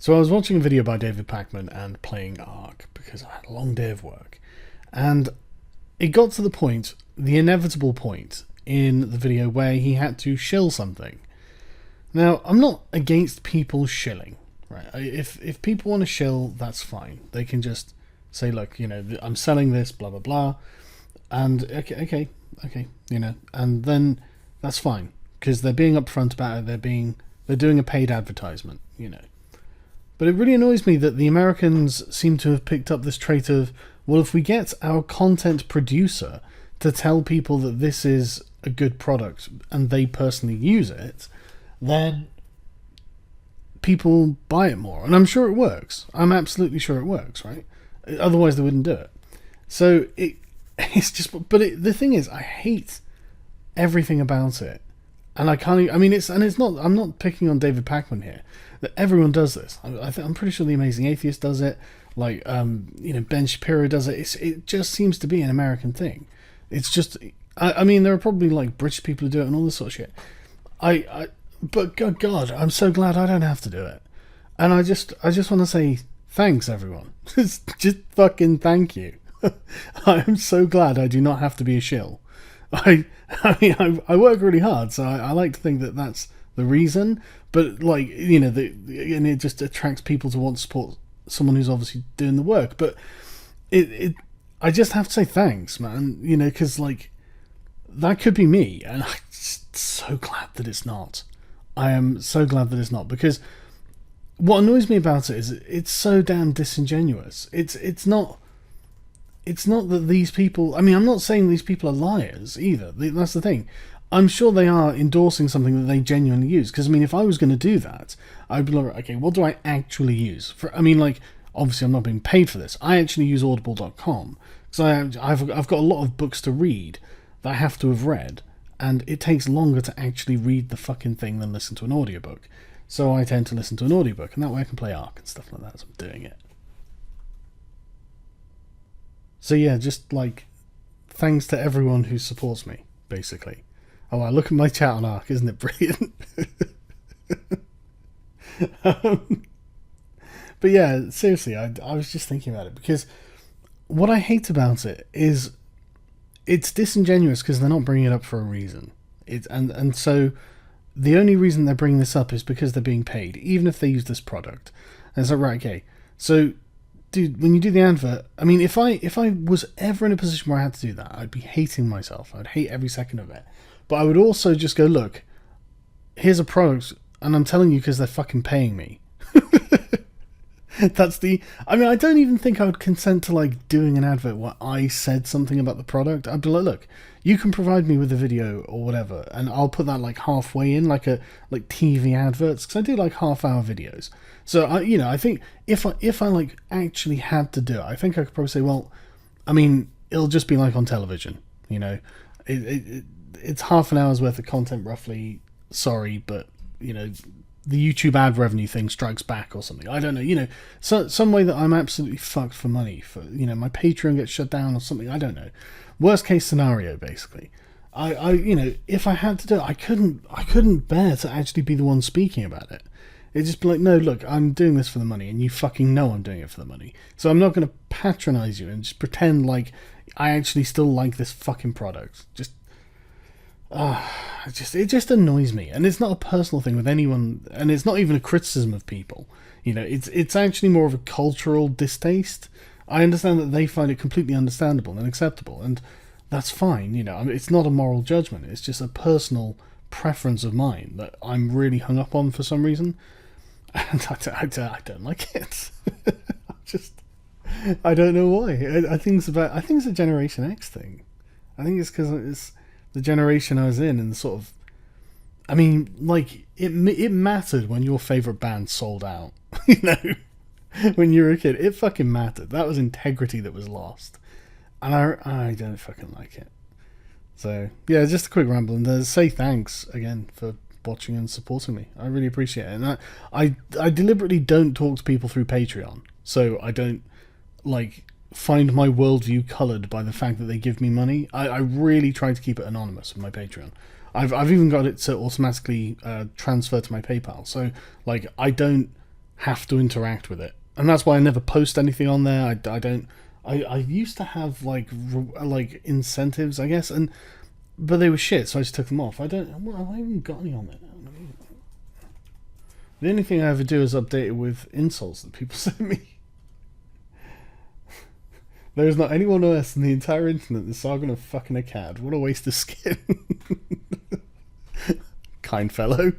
So I was watching a video by David Pakman and playing Ark because I had a long day of work. And it got to the point, the inevitable point in the video where he had to shill something. Now, I'm not against people shilling, right? If people want to shill, that's fine. They can just say, look, I'm selling this, blah, blah, blah. And okay, and then that's fine because they're being upfront about it. They're doing a paid advertisement. But it really annoys me that the Americans seem to have picked up this trait of, well, if we get our content producer to tell people that this is a good product and they personally use it, then people buy it more. And I'm sure it works. I'm absolutely sure it works, right? Otherwise they wouldn't do it. So it's just, but the thing is, I hate everything about it. And I can't. It's not. I'm not picking on David Pakman here. That everyone does this. I'm pretty sure the Amazing Atheist does it. Like, Ben Shapiro does it. It just seems to be an American thing. It's just. There are probably like British people who do it and all this sort of shit. But good God, I'm so glad I don't have to do it. And I just want to say thanks, everyone. just fucking thank you. I am so glad I do not have to be a shill. I work really hard, so I like to think that that's the reason. But and it just attracts people to want to support someone who's obviously doing the work. But I just have to say thanks, man. Because that could be me, and I'm just so glad that it's not. I am so glad that it's not, because what annoys me about it is it's so damn disingenuous. It's not that these people... I'm not saying these people are liars either. That's the thing. I'm sure they are endorsing something that they genuinely use. Because, if I was going to do that, I'd be like, okay, what do I actually use? Obviously I'm not being paid for this. I actually use audible.com. Because I've got a lot of books to read that I have to have read. And it takes longer to actually read the fucking thing than listen to an audiobook. So I tend to listen to an audiobook. And that way I can play Ark and stuff like that as I'm doing it. So yeah, just thanks to everyone who supports me, basically. Oh, I look at my chat on Ark, isn't it brilliant? But yeah, seriously, I was just thinking about it, because what I hate about it is it's disingenuous because they're not bringing it up for a reason. And so the only reason they're bringing this up is because they're being paid, even if they use this product. And it's like, right, okay, so... Dude, when you do the advert, if I was ever in a position where I had to do that, I'd be hating myself. I'd hate every second of it. But I would also just go, look, here's a product, and I'm telling you because they're fucking paying me. That's the... I don't even think I would consent to, doing an advert where I said something about the product. I'd be like, look, you can provide me with a video or whatever, and I'll put that, halfway in, like TV adverts, because I do, half-hour videos. So, I think if I actually had to do it, I think I could probably say, well, it'll just be like on television, It's half an hour's worth of content, roughly. Sorry, but, the YouTube ad revenue thing strikes back or something. I don't know, some way that I'm absolutely fucked for money. For my Patreon gets shut down or something. I don't know. Worst case scenario, basically. If I had to do it, I couldn't bear to actually be the one speaking about it. It'd just be like, no, look, I'm doing this for the money, and you fucking know I'm doing it for the money. So I'm not going to patronize you and just pretend like I actually still like this fucking product. It just annoys me, and it's not a personal thing with anyone, and it's not even a criticism of people. It's actually more of a cultural distaste. I understand that they find it completely understandable and acceptable, and that's fine. It's not a moral judgment. It's just a personal preference of mine that I'm really hung up on for some reason, and I don't like it. I don't know why. I think it's a Generation X thing. I think it's because it's the generation I was in, and sort of, it mattered when your favorite band sold out. When you were a kid, it fucking mattered. That was integrity that was lost, and I don't fucking like it. So yeah, just a quick ramble, and say thanks again for watching and supporting me. I really appreciate it, and I deliberately don't talk to people through Patreon, so I don't find my worldview coloured by the fact that they give me money. I really try to keep it anonymous with my Patreon. I've even got it to automatically transfer to my PayPal, so I don't have to interact with it, and that's why I never post anything on there. I don't. I used to have like incentives, I guess, but they were shit, so I just took them off. I don't. Well, I haven't even got any on there now. The only thing I ever do is update it with insults that people send me. There is not anyone else on the entire internet that's arguing of fucking a cat. What a waste of skin. Kind fellow.